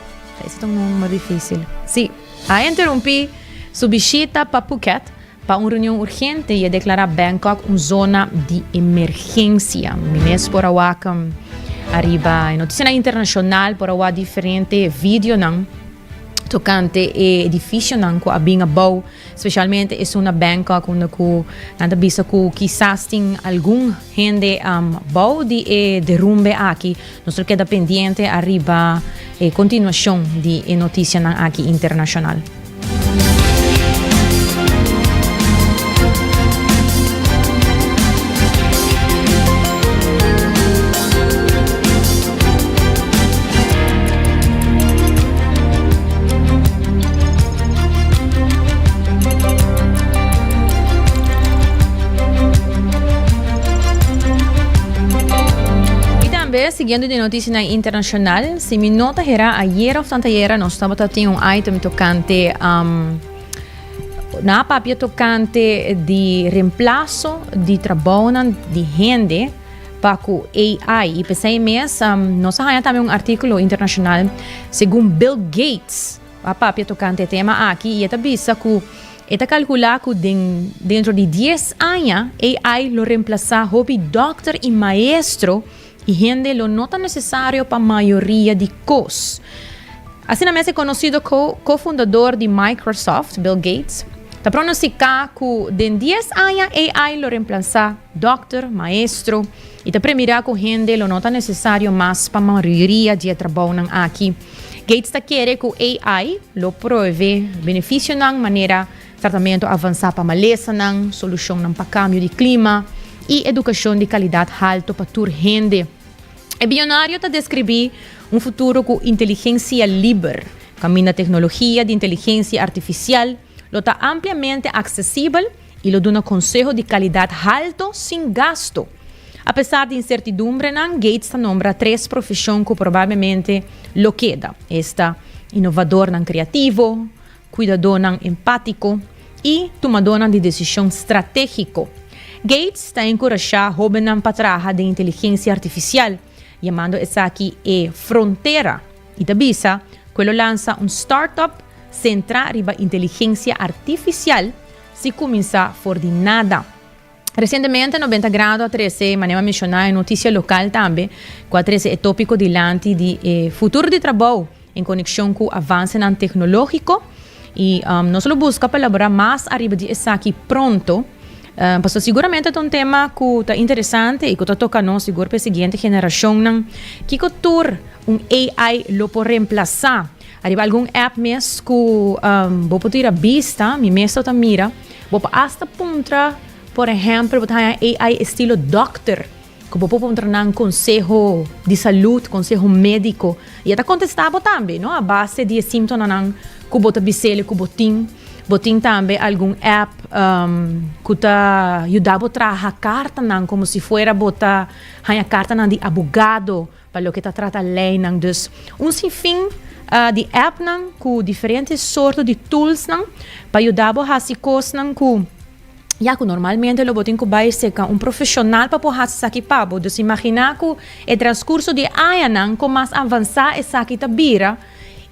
esse é um nome difícil, sim, a interromper sua visita para Phuket para uma reunião urgente e a declarar Bangkok uma zona de emergência. Mês por agora, arriba notícia internacional por agora diferente vídeo não tocante e edifício não com a binga bow, especialmente é na Bangkok onde com nada bisa com quizás tem algum gente bow de derrumbe aqui. Nós queda pendiente arriba continuação de notícia aqui internacional. Seguindo de notícia internacional, se me nota era ayer ou tanta ayer nós estamos tendo item tocante na papel tocante de reemplaço de trabalho de gente para o AI. E pensei mesmo, nós temos também artigo internacional segundo Bill Gates, a papel tocante tema aqui e está vista que está calculado que dentro de 10 anos AI lo reemplazar hobby doctor e maestro e gente lo nota necessário para a maioria de coisas. Assim mesmo é conhecido como cofundador de Microsoft, Bill Gates, está pronosticando que em 10 anos AI lo reemplazar doctor, maestro e está premirar que gente lo nota necessário mais para a maioria de trabalho aqui. Gates está querendo que o AI lo prove benefício na maneira tratamento avançar para maleza, solução para câmbio de clima e educação de qualidade alta para toda gente. O bilionário está descrevendo futuro com inteligência livre, caminho da tecnologia de inteligência artificial, está ampliamente acessível e lo dá um consejo de qualidade alto sem gasto. Apesar de incertidumbre, Gates nombra 3 profissões que provavelmente lo queda. Esta inovador criativo, cuidador empático e tomador de decisão estratégico. Gates está encorajando jovens para trabalhar de inteligência artificial, chamando essa aqui fronteira. E tabisa, quello lança startup centrado em inteligência artificial se começar for de nada. Recentemente, 90 Grado a 13, manema mencionar em notícia local também, com a 13 é tópico diante de futuro de trabalho em conexão com o avanço tecnológico e nós busca para elaborar mais arriba de essa aqui pronto. Seguramente é um tema que está interessante e que está tocando seguro para a seguinte geração que cultura AI lo pode reemplazar. Arriba algum app mesmo que vou poder vista, mi mesmo tá mira, vou hasta puntra. Por exemplo, vou ter AI estilo doctor, que vou encontrar um conselho de saúde, conselho médico. E está contestado também, não? A base de sintomas que vou ter que botin também algum app que está ajudando a trabalhar carta como se fosse botar a carta de advogado para o que está tratando a lei. Então, sinfim de app com diferentes sortes de tools para ajudar a fazer coisas que normalmente lo botin que vai ser um profissional para poder fazer aqui pabo. Então, imagina que o transcurso de anos com mais avançar essa aqui tabira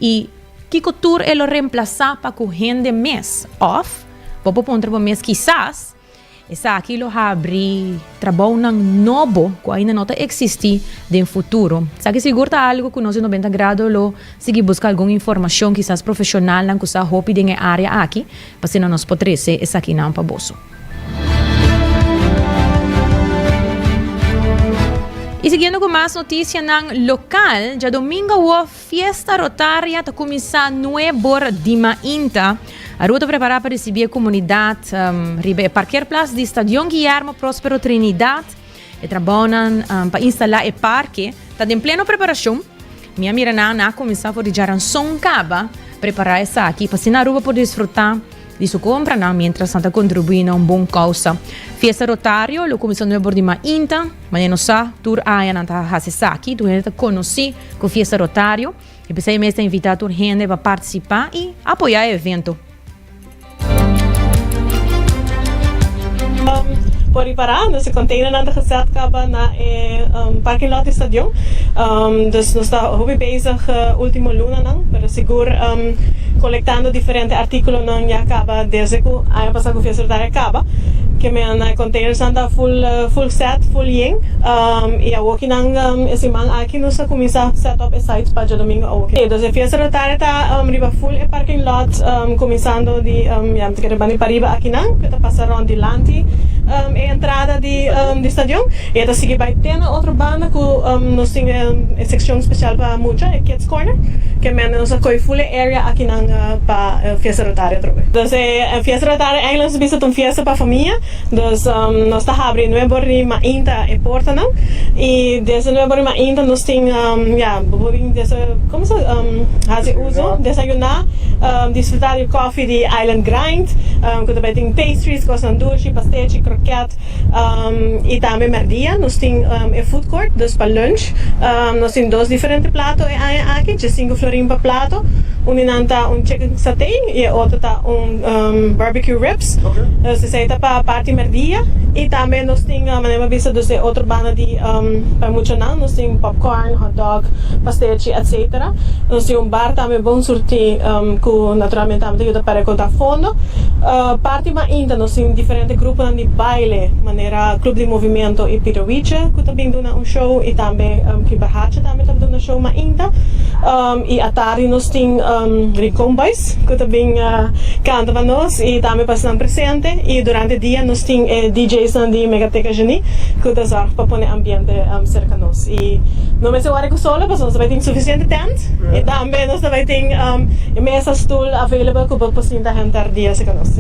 e que cultura ele reemplazar para que rende mais off, vou ponto para mês quizás essa aqui lo abre trabalho novo que ainda não existe no futuro. Sabe que seguro tá algo que nós em 90 graus lo seguir buscar alguma informação quizás profissional que usa hobby de área aqui, para se não nos pode ser essa aqui não para bolso. E seguindo com mais notícias local, já domingo a fiesta rotária está começando nuevo de Mainta. A ruta preparada para receber a comunidade ribe Parquear Place de Estadio Guillermo Próspero Trinidad e trabalham para instalar o parque. Está em plena preparação. Minha mira na começar a já som caba preparar essa aqui para se na rua poder desfrutar de sua compra, mientras está contribuindo a uma boa causa. Fiesta Rotário, lo começou no bordo de Mainta, mas não sabe, tour aí não está fazendo aqui, tu ainda conhece com Fiesta Rotário, e pensei mesmo invitar a gente para participar e apoiar o evento. Por reparar, nesse container na gezet acaba na parking lot do stadion. Dus nós está bezig último luna para seguro coletando diferentes artículos não já acaba desde que a passar com fiesta da acaba que me na container está full set full yin e a walking esse man aqui nós começa set up a site para domingo a walking. Então a fiesta rotária está riba full e parking lot começando de já te quero bani pariba aqui não que está passando dilante a entrada de stadion e está seguir vai ter outra banda que nós tem a secção especial para mucha é Kids Corner que me nós coi full area aqui para fiesta rotária também. Então a fiesta rotária eigenlijk bisa uma fiesta para família. Então nós está abrindo nuevo de Mainta e porta não e desse nuevo de Mainta nós tem como se faz uso desayunar desfrutar de coffee de Island Grind que também tem pastries, coisas doce, pastéis, croquete e também merdia nós tem food court dus para lunch nós tem 2 diferentes pratos aqui de 5 florin para prato inanta chicken satay e outro tá barbecue ribs se seita para parte merdia e também nós tem manema vista dos outra banda de para muito não nós tem popcorn, hot dog, pastéis, etc. Nós tem bar também bom sortir que naturalmente também ajuda para contar fundo parte ainda nós tem diferentes grupos de baile maneira clube de movimento e pirouiche que também dão show e também que barracha também tá dando show ainda e à tarde nós tem Rincon Boys que também canta para nós e também passam presente e durante o dia nós tem DJs de Megateca Geni que dá sorte para pôr ambiente cerca de nós e não é só hora que solo mas nós também tem suficiente tempo e também nós também tem mesa stool available que para poder entrar dia cerca de nós.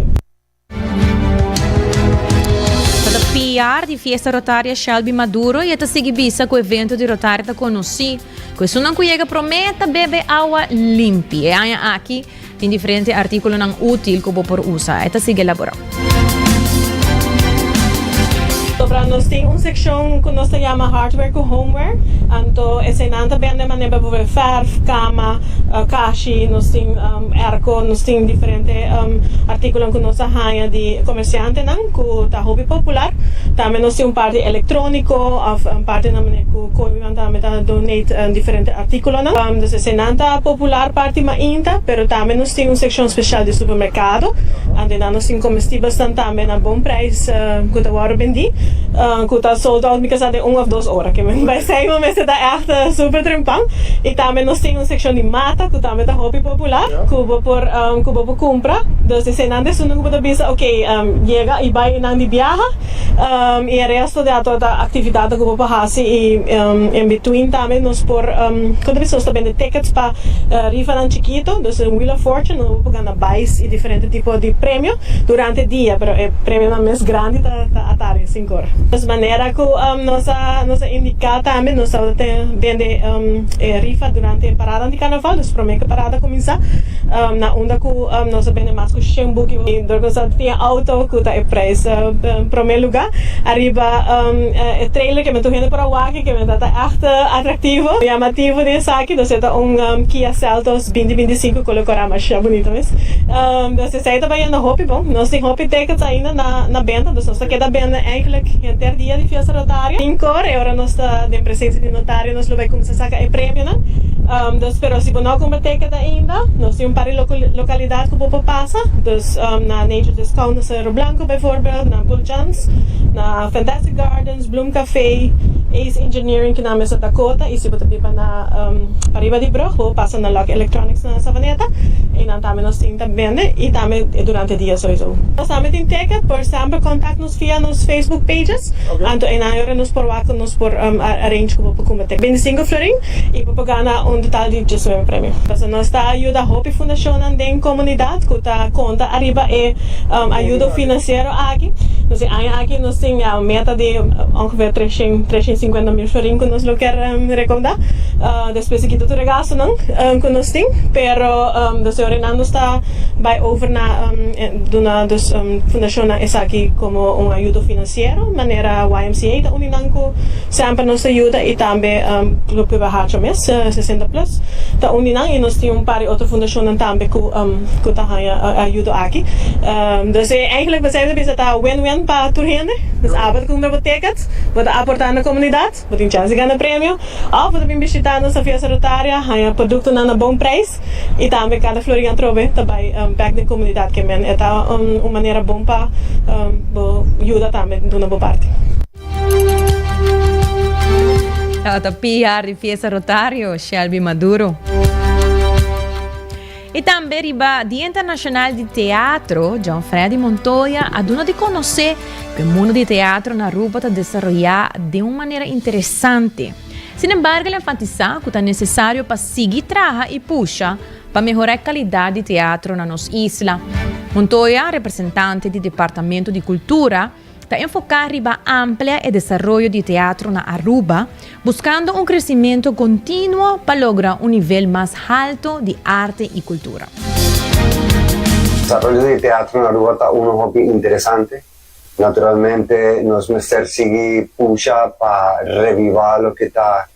PR de Fiesta Rotária Shelby Maduro e até seguir bisa com o evento de Rotária da conheci com isso não chega prometa beber água limpa e aí aqui tem diferentes artículos não útil que vou por usar até seguir elaborar. nós temos uma seção que nós chamamos hardware com homeware. Então, esse não também é maneira para ferro, cama, caixa, nós temos arco, nós temos diferentes artigos que nós arranha de comerciante, que está hobby popular. Também nós temos parte eletrônico, parte na maneira que o também donate diferentes artigos. Então, esse não está popular parte ainda, mas também nós temos uma seção especial de supermercado, onde nós temos comestíveis também a bom preço que está vendido, que está sold out de 1 of 2 horas, que vai ser um mês está echt super trempang. E também nós temos uma seção de mata, que também está hobby popular, que você compra. Então, se não é que você pensa, ok, chega e vai na viagem, e o resto de toda a atividade que você faz e em between também nós por quando pessoas também de tickets para rifa na chiquito, então Wheel of Fortune, nós vamos ganhar buys e diferentes tipos de prêmio durante o dia, mas o prêmio mais grande está à tarde, 5 horas. De maneira que nós indicar também, nós vende rifa durante a parada de carnaval, então para que a parada começa na onda que nós vende mais que Xembu, que nós tem auto que está em preço em primeiro lugar, arriba o trailer que me estou vendo para o aqui, que me está echt atrativo, chamativo de aqui, então é Kia Seltos 2025 com o cor mais bonito mesmo. Então se também na hobby, bom, nós temos hobby tickets ainda na venda, então nós queda bem eigenlijk ter dia de fiesta rotária, em cor, e agora nós está de presença de notário, nós vamos começar a sacar o prêmio, né? Então, pero se você não compra ticket ainda, nós temos um par de localidades que você passa, então na Nature Discount no Cerro Blanco, bijvoorbeeld, na Buljans, na Fantastic Gardens, Bloom Café, Ace Engineering que na Mesa Dakota, e se você vai na Pariba de Brug, você passa na Lock Electronics na Savaneta, e também nós temos também, e também durante o dia sowieso. Nós também temos ticket, por exemplo, contact-nos via nos Facebook pages, então em hora nos porwaken nos por arrange que você compra ticket. 25 florin, e você ganha total de 18 prêmio. Então nós está ajuda a Hopi Fundação na comunidade, que está conta arriba e ajuda financeira aqui. Então aqui nós temos a meta de ongeveer 350 mil florin que nós queremos recordar. Depois aqui tudo regaço não que nós temos, pero então Renando está vai over na dos fundação essa aqui como uma ajuda financeira, maneira YMCA da Uninanco sempre nos ajuda e também Clube Barracho mes 60 plus da Uninang e nós temos par outra fundação também que tá ajuda aqui. Então eigenlijk we zijn er tá win-win para turhende. Dus arbeid com meu tickets, vou aportar na comunidade, vou ter chance de ganhar prêmio, ou vou visitar nossa fiesta rotária, ganhar produto na bom preço e também cada florinha trove também back da comunidade que men é uma maneira bom para ajuda também de uma boa parte. A PR de Fiesta Rotário, Shelby Maduro. E também riba Dia Internacional de Teatro, John Freddy Montoya, aduna de conhecer que o mundo de teatro na Aruba está desenvolvendo de uma maneira interessante. Sin embargo, ele enfatiza que é necessário para seguir trabalhando e puxar para melhorar a qualidade de teatro na nossa isla. Montoya, representante do Departamento de Cultura, está enfocado em amplia e desenvolvimento de teatro na Aruba, buscando um crescimento contínuo para lograr um nível mais alto de arte e cultura. O desarrollo de teatro na Aruba está un hobby interesante. Naturalmente, nos meter seguir puxa para revivar lo que está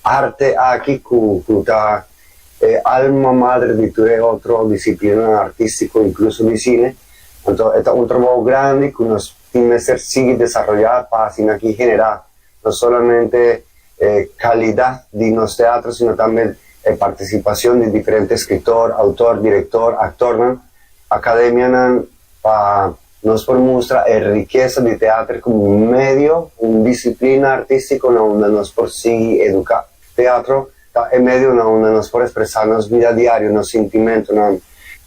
arte aquí, que está alma madre de toda otra disciplina artística, incluso de cine. Entonces, este es un trabajo grande que nos tiene que seguir desarrollar para así aquí generar no solamente calidad de los teatros, sino también participación de diferentes escritores, autor, director, actor, academia, para nos mostrar la riqueza de teatro como un medio, una disciplina artística donde nos persigue educar. Teatro es medio donde nos puede expresarnos vida diaria, nos sentimientos,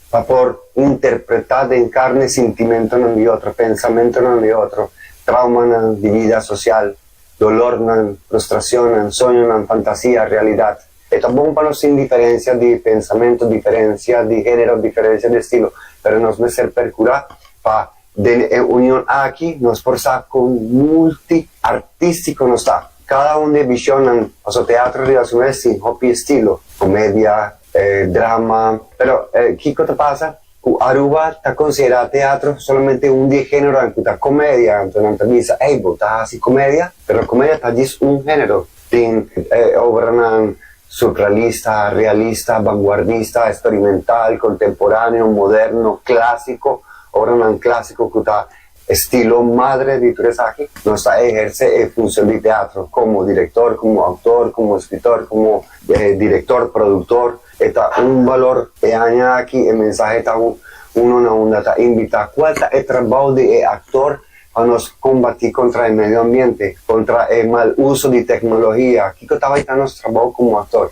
para por interpretar en carne sentimiento de otro, pensamiento de otro, trauma de vida social, dolor, frustración, sueño, fantasía, realidad. Esto es bueno para los sin diferencia de pensamiento, diferencia de género, diferencia de estilo, pero nos debe ser percurar para de unión aquí, nos forza con multi artístico nos está. Cada uno de visión, o sea, teatro relacionado sin hobby estilo, comedia, drama, pero ¿qué te pasa? Aruba está considerada teatro solamente un de género en la comedia, entonces dice, hey, vos estás así comedia, pero comedia está allí un género, tiene obras surrealista, realista, vanguardista, experimental, contemporáneo, moderno, clásico, obras clásico que está estilo madre de Turesaki, no está ejerce función de teatro como director, como autor, como escritor, como director, productor. Está un valor que añade aquí el mensaje está uno está invita cuál es el trabajo de actor a nos combatir contra el medio ambiente, contra el mal uso de tecnología. Aquí estaba nuestro trabajo como actor.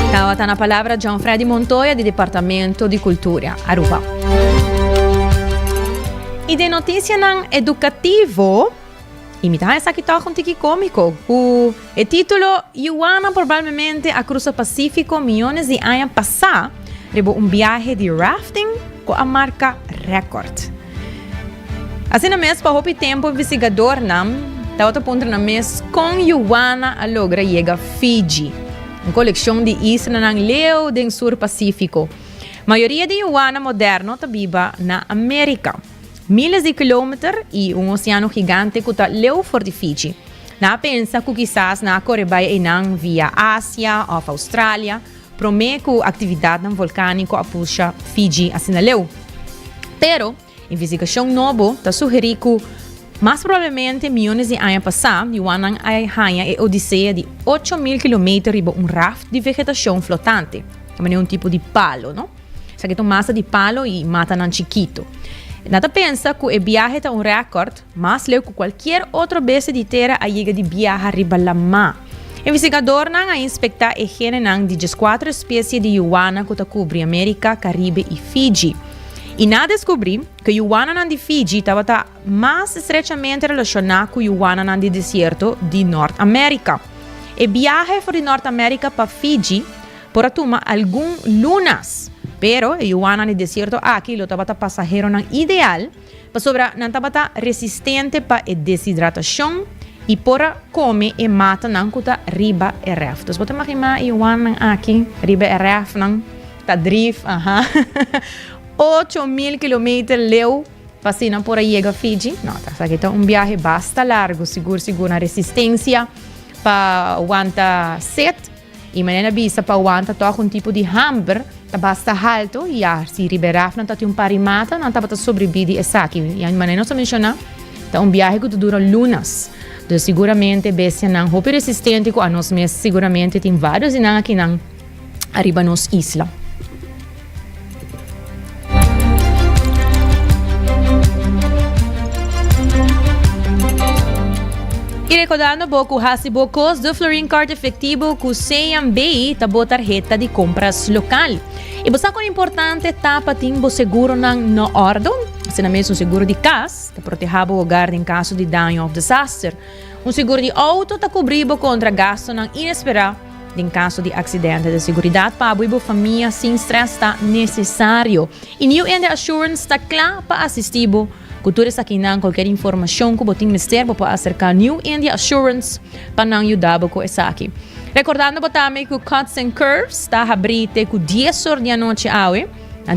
Estava na palavra John Freddy Montoya, do Departamento de Cultura, Aruba. E de notícia não educativo, imitar essa aqui tá com tiki cômico. O título, Yuana provavelmente a cruza Pacífico milhões de anos passar, rebo viagem de rafting com a marca Record. Assim mesmo, para o tempo, investigador não, tá outro ponto na mês, com Yuana a logra chega Fiji. Uma coleção de islas na Leo do Sul Pacífico. A maioria de Yuana moderno está viva na América. Milhares de quilômetros e oceano gigante que está Leo for de Fiji. Na pensa que quizás na Coreia e não via Ásia ou Austrália, promete que a atividade vulcânica a puxa Fiji assim na Leo. Pero, investigação nova está sugerindo que mais provavelmente milhões de anos passados, Yuana arranha a odisseia de 8.000 km riba raft de vegetação flotante. É um tipo de palo, não? Isso aqui é uma massa de palo e mata não chiquito. Nada pensa que a viagem é recorde, mais leu que qualquer outra besta de terra a chega de viajar riba la mar. Investigador não a inspectar a gênero de 4 espécies de Yuana que cobre América, Caribe e Fiji. E na descobri que Yuana de Fiji estava mais estrechamente relacionado com Yuana do deserto de Norte-América. A viagem de Norte-América para Fiji por tomar algumas lunas, pero a Yuana do deserto aqui lo estava passageiro não ideal, para sobra não estava resistente para a desidratação e por comer e mata não que está riba e ref. Então, você imagina Yuana aqui riba e ref não está drift, 8.000 km leu passando por aí a Fiji. Não, tá aqui tá viagem bastante largo, seguro na resistência para aguentar sede e maneira vista para aguentar todo um tipo de hambre, tá bastante alto e se liberar não tá tem parimata, não tá para sobreviver essa aqui. E a maneira não menciona, tá viagem que dura lunas. Então seguramente bestia não roupa resistente com a nós mesmos, seguramente tem vários e não aqui não arriba nos isla. E recordando pouco, hasi bocos do Florin Card efetivo com CMBI tabo tarjeta de compras local. E você com importante etapa timbo seguro no ordem, se não mesmo seguro de casa, te protegebo o hogar em caso de dano ou desastre. Seguro de auto te cobribo contra gasto inesperado em caso de acidente de segurança para a família sem stress está necessário. E New India Assurance está claro para assistir cultura aqui não qualquer informação que você mister para acercar New India Assurance para não ajudar com essa aqui. Recordando também que o Cuts and Curves está aberto com 10 horas da noite hoje.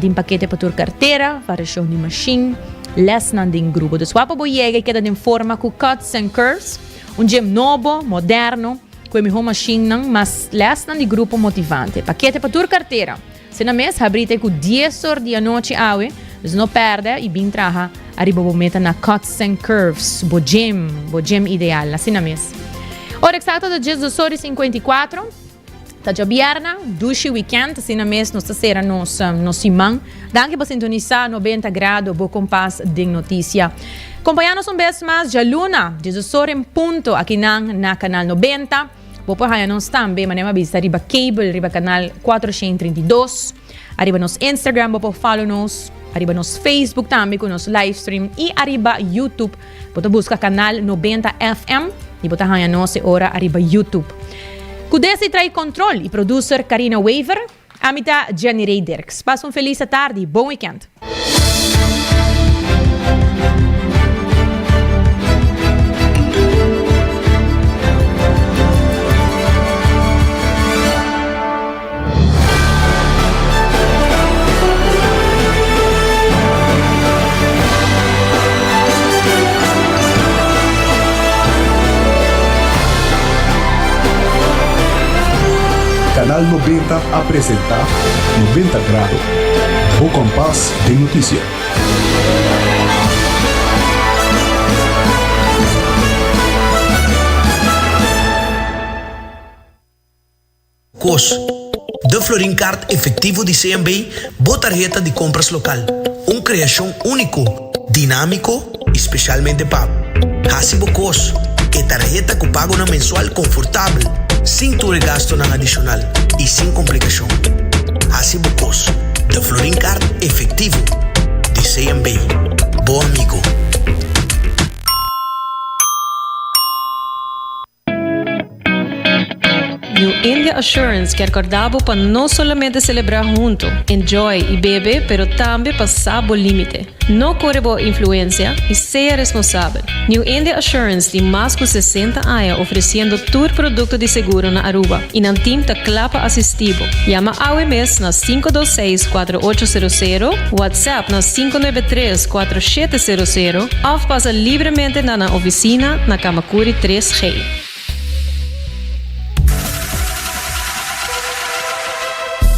Tem paquete para tua carteira, variação de machine, lesson de grupo. Então, para você chegar queda em forma com Cuts and Curves, gym novo, moderno, com a melhor machine, mas lesson de grupo motivante. Paquete para tua carteira. Se não mesmo, aberto com 10 horas da noite hoje. Então, não perde e bem traga arriba bometa na Cuts and Curves, bo gym ideal, assim mesmo. Hora exata de 18h54, tá de bierna, dushi weekend, assim mesmo, nós será nos simão. Danke por sintonizar 90 graus, bo compás de notícia. Acompanhando-nos vez mais, já luna, 18 em ponto, aqui na canal 90. Vou nos também, mas não vista arriba cable, arriba canal 432, arriba nos Instagram, vou follow-nos. Arriba nos Facebook também com nos live stream e arriba YouTube. Você busca canal 90 FM e você ganha nossa hora arriba YouTube. Com desse trai controle e producer Karina Waver, a mitad Jenny Reiderks. Passa feliz tarde e bom weekend. Canal 90 a presentar 90 Grados, o compás de notícia. COS, de Florin Card efectivo de CMB, boa tarjeta de compras local. Uma criação único, dinâmico, especialmente pago. Hasibo COS, que tarjeta que pago na mensual confortável, sem tu gasto na adicional e sem complicação. Hasibo COS, de Florin Card efectivo de CMB. Bom amigo. New India Assurance quer acordar para não somente celebrar junto, enjoy e beber, pero também passar o limite. Não corre boa influência e seja responsável. New India Assurance tem mais de 60 anos oferecendo todo produto de seguro na Aruba e não tem clapa assistivo. Llama AWMS na 526-4800, WhatsApp na 593-4700 ou passa livremente na oficina na Kamakuri 3G.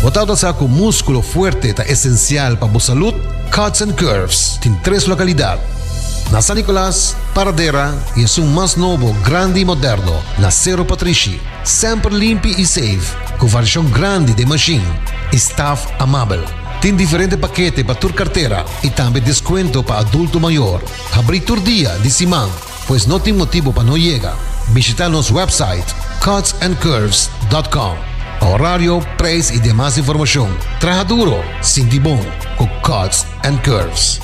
Botado sa com músculo fuerte ta essencial para a saúde, Cuts and Curves tem 3 localidades. Na San Nicolás, Paradera e é um mais novo, grande e moderno, na Cerro Patrici. Sempre limpo e safe, com variação grande de machine. Staff amável. Tem diferentes paquetes para tua carteira e também desconto para adulto maior. Abrir todo dia de semana, pois não tem motivo para não chegar. Visita nosso website cutsandcurves.com. Horário, preço e demais informação. Traja duro, sinti bom, com Cuts and Curves.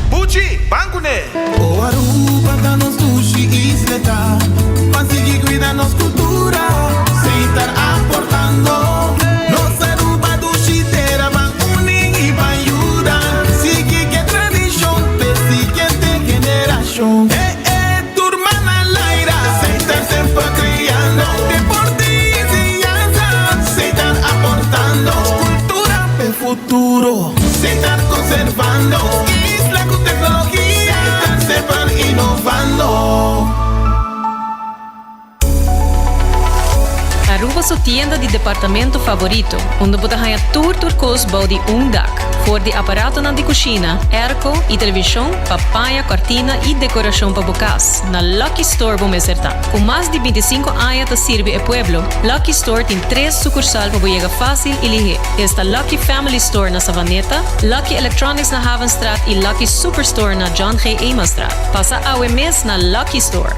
Pucci, bancune! O Aruba dá-nos sushi e isleta, conseguir cuidar nos cultura, sem estar aportando. Nos Aruba do Chiteira, van unir e van ajudar. Sigue que tradição, te siguiente generação. Turma na laira, sem estar sempre criando. Futuro, se estar conservando, isla con tecnología, estar sepan innovando. Aruba su tienda de departamento favorito, onde você ganha tudo bau de dak, for de aparato na de cozinha, airco e televisão, papaya, cortina e decoração para bocas. Na Lucky Store vamos acertar. Com mais de 25 anos de sirve e pueblo, Lucky Store tem 3 sucursal para chegar fácil e ligeiro. Está Lucky Family Store na Savaneta, Lucky Electronics na Havenstraat e Lucky Superstore na John G. Emanstraat. Passa a mês na Lucky Store.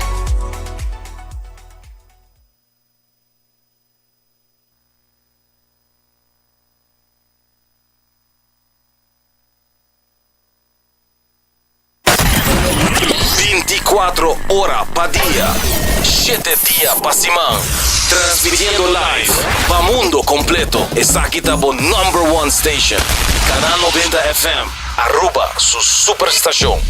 Hora pa dia, 7 dias pa semana. Transmitiendo live pa mundo completo. Essa aqui tá bo #1 station. Canal 90 FM. Aruba, su superestação.